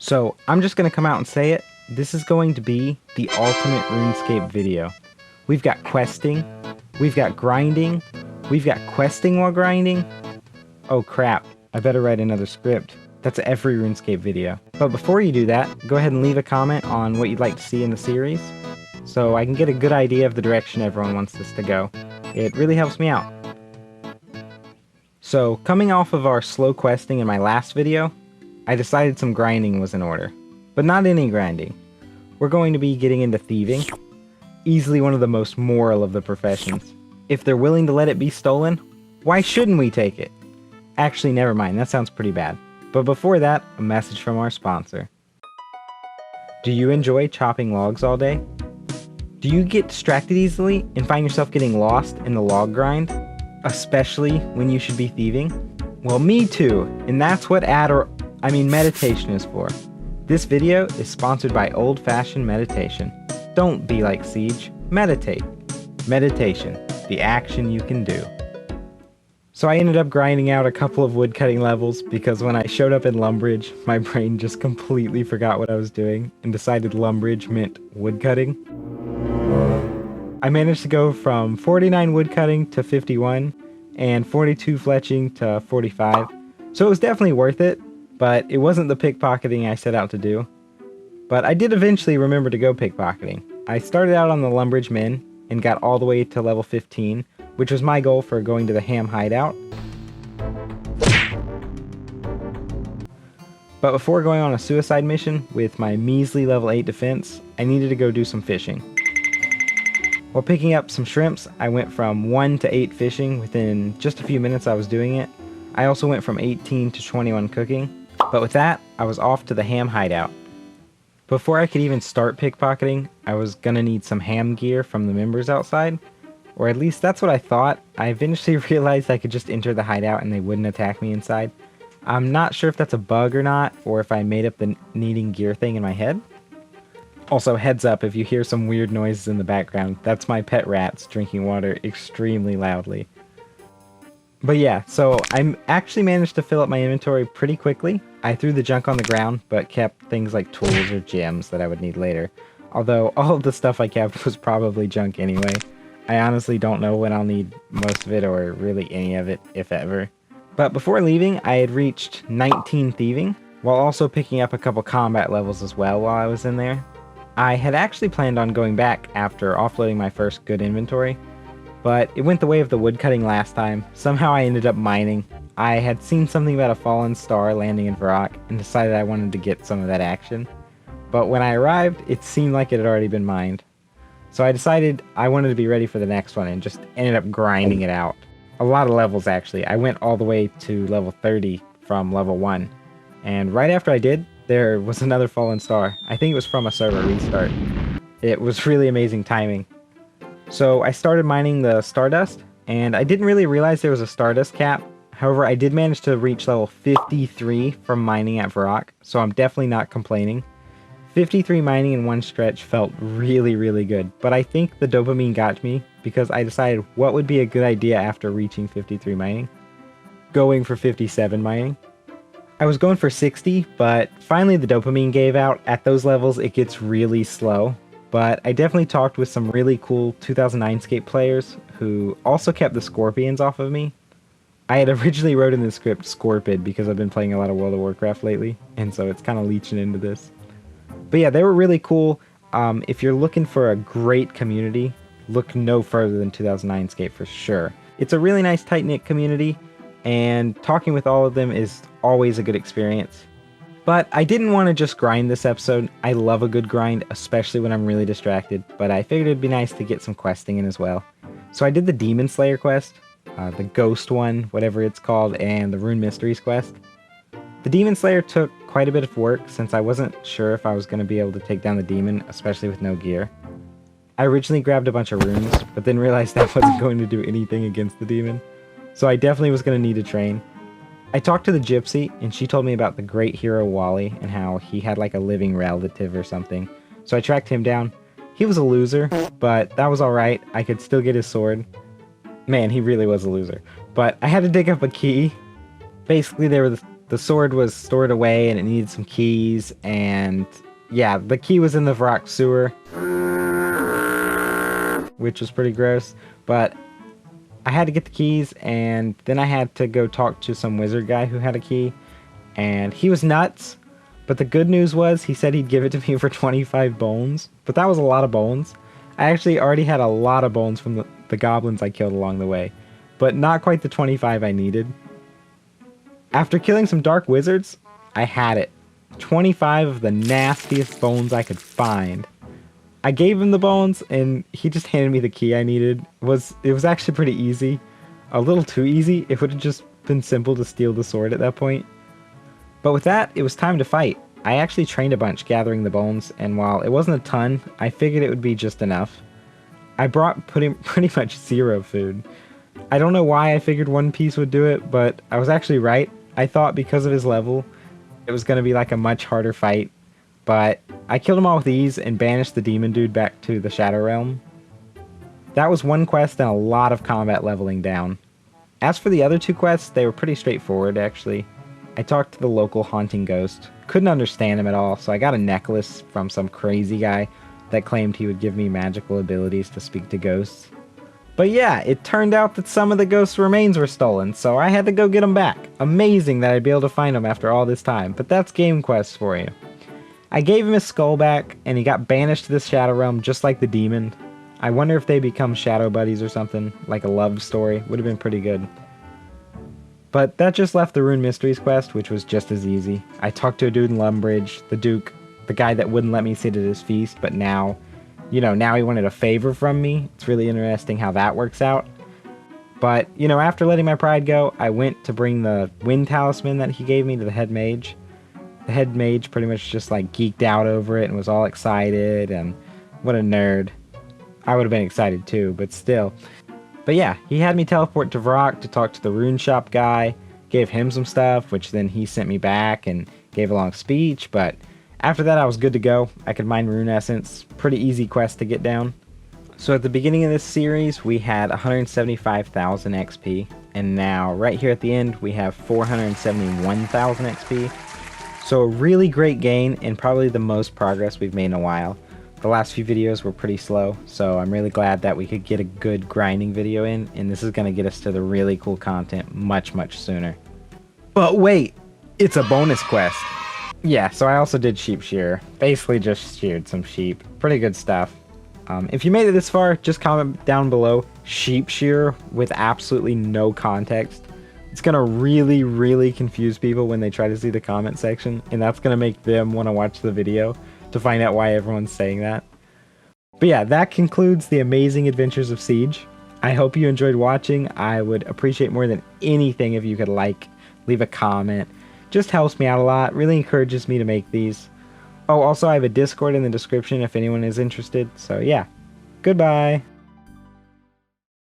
So I'm just going to come out and say it. This is going to be the ultimate RuneScape video. We've got questing, we've got grinding, we've got questing while grinding. Oh crap, I better write another script. That's every RuneScape video. But before you do that, go ahead and leave a comment on what you'd like to see in the series, so I can get a good idea of the direction everyone wants this to go. It really helps me out. So, coming off of our slow questing in my last video, I decided some grinding was in order. But not any grinding. We're going to be getting into thieving. Easily one of the most moral of the professions. If they're willing to let it be stolen, why shouldn't we take it? Actually, never mind, that sounds pretty bad. But before that, a message from our sponsor. Do you enjoy chopping logs all day? Do you get distracted easily and find yourself getting lost in the log grind? Especially when you should be thieving? Well, me too, and that's what meditation is for. This video is sponsored by Old Fashioned Meditation. Don't be like Siege, meditate. Meditation, the action you can do. So I ended up grinding out a couple of woodcutting levels because when I showed up in Lumbridge, my brain just completely forgot what I was doing and decided Lumbridge meant woodcutting. I managed to go from 49 woodcutting to 51 and 42 fletching to 45. So it was definitely worth it, but it wasn't the pickpocketing I set out to do. But I did eventually remember to go pickpocketing. I started out on the Lumbridge Min and got all the way to level 15, which was my goal for going to the Ham hideout. But before going on a suicide mission with my measly level 8 defense, I needed to go do some fishing. While picking up some shrimps, I went from 1 to 8 fishing within just a few minutes I was doing it. I also went from 18 to 21 cooking. But with that, I was off to the Ham hideout. Before I could even start pickpocketing, I was gonna need some ham gear from the members outside. Or at least that's what I thought. I eventually realized I could just enter the hideout and they wouldn't attack me inside. I'm not sure if that's a bug or not, or if I made up the needing gear thing in my head. Also, heads up, if you hear some weird noises in the background, that's my pet rats drinking water extremely loudly. But yeah, so I actually managed to fill up my inventory pretty quickly. I threw the junk on the ground, but kept things like tools or gems that I would need later. Although all of the stuff I kept was probably junk anyway. I honestly don't know when I'll need most of it, or really any of it, if ever. But before leaving, I had reached 19 thieving, while also picking up a couple combat levels as well while I was in there. I had actually planned on going back after offloading my first good inventory, but it went the way of the woodcutting last time. Somehow I ended up mining. I had seen something about a fallen star landing in Varrock and decided I wanted to get some of that action. But when I arrived, it seemed like it had already been mined. So I decided I wanted to be ready for the next one and just ended up grinding it out. A lot of levels actually. I went all the way to level 30 from level 1. And right after I did, there was another fallen star. I think it was from a server restart. It was really amazing timing. So I started mining the Stardust, and I didn't really realize there was a Stardust cap. However, I did manage to reach level 53 from mining at Varrock, so I'm definitely not complaining. 53 mining in one stretch felt really, really good, but I think the dopamine got me because I decided what would be a good idea after reaching 53 mining. Going for 57 mining. I was going for 60, but finally the dopamine gave out. At those levels, it gets really slow. But I definitely talked with some really cool 2009scape players who also kept the scorpions off of me. I had originally wrote in the script Scorpid because I've been playing a lot of World of Warcraft lately, and so it's kind of leeching into this. But yeah, they were really cool. If you're looking for a great community, look no further than 2009scape for sure. It's a really nice tight-knit community, and talking with all of them is always a good experience. But I didn't want to just grind this episode. I love a good grind, especially when I'm really distracted, but I figured it'd be nice to get some questing in as well. So I did the Demon Slayer quest, the Ghost one, whatever it's called, and the Rune Mysteries quest. The Demon Slayer took quite a bit of work since I wasn't sure if I was going to be able to take down the demon, especially with no gear. I originally grabbed a bunch of runes, but then realized that wasn't going to do anything against the demon. So I definitely was going to need to train. I talked to the gypsy, and she told me about the great hero Wally, and how he had like a living relative or something. So I tracked him down. He was a loser, but that was alright. I could still get his sword. Man, he really was a loser. But I had to dig up a key. Basically, there the sword was stored away and it needed some keys, and yeah, the key was in the Varrock sewer, which was pretty gross, but I had to get the keys, and then I had to go talk to some wizard guy who had a key, and he was nuts, but the good news was he said he'd give it to me for 25 bones, but that was a lot of bones. I actually already had a lot of bones from the goblins I killed along the way, but not quite the 25 I needed. After killing some dark wizards, I had it. 25 of the nastiest bones I could find. I gave him the bones, and he just handed me the key I needed. It was actually pretty easy. A little too easy. It would have just been simple to steal the sword at that point. But with that, it was time to fight. I actually trained a bunch gathering the bones, and while it wasn't a ton, I figured it would be just enough. I brought pretty much 0 food. I don't know why I figured 1 piece would do it, but I was actually right. I thought because of his level, it was going to be like a much harder fight, but I killed him all with ease and banished the demon dude back to the Shadow Realm. That was 1 quest and a lot of combat leveling down. As for the other 2 quests, they were pretty straightforward actually. I talked to the local haunting ghost. Couldn't understand him at all, so I got a necklace from some crazy guy that claimed he would give me magical abilities to speak to ghosts. But yeah, it turned out that some of the ghost's remains were stolen, so I had to go get them back. Amazing that I'd be able to find them after all this time, but that's game quests for you. I gave him his skull back, and he got banished to this Shadow Realm just like the demon. I wonder if they become shadow buddies or something, like a love story. Would have been pretty good. But that just left the Rune Mysteries quest, which was just as easy. I talked to a dude in Lumbridge, the Duke, the guy that wouldn't let me sit at his feast, but now he wanted a favor from me. It's really interesting how that works out. But, after letting my pride go, I went to bring the wind talisman that he gave me to the head mage. The head mage pretty much just geeked out over it and was all excited, and what a nerd. I would have been excited too, but still. But yeah, he had me teleport to Varrock to talk to the rune shop guy, gave him some stuff, which then he sent me back and gave a long speech, but after that I was good to go. I could mine rune essence, pretty easy quest to get down. So at the beginning of this series we had 175,000 XP, and now right here at the end we have 471,000 XP. So a really great gain and probably the most progress we've made in a while. The last few videos were pretty slow, so I'm really glad that we could get a good grinding video in, and this is going to get us to the really cool content much sooner. But wait, it's a bonus quest. Yeah, so I also did sheep shearer. Basically just sheared some sheep. Pretty good stuff. If you made it this far, just comment down below sheep shearer with absolutely no context. It's going to really confuse people when they try to see the comment section, and that's going to make them want to watch the video to find out why everyone's saying that. But yeah, that concludes the amazing adventures of Siege. I hope you enjoyed watching. I would appreciate more than anything if you could leave a comment. Just helps me out a lot, really encourages me to make these. Oh, also I have a Discord in the description if anyone is interested. So yeah, goodbye.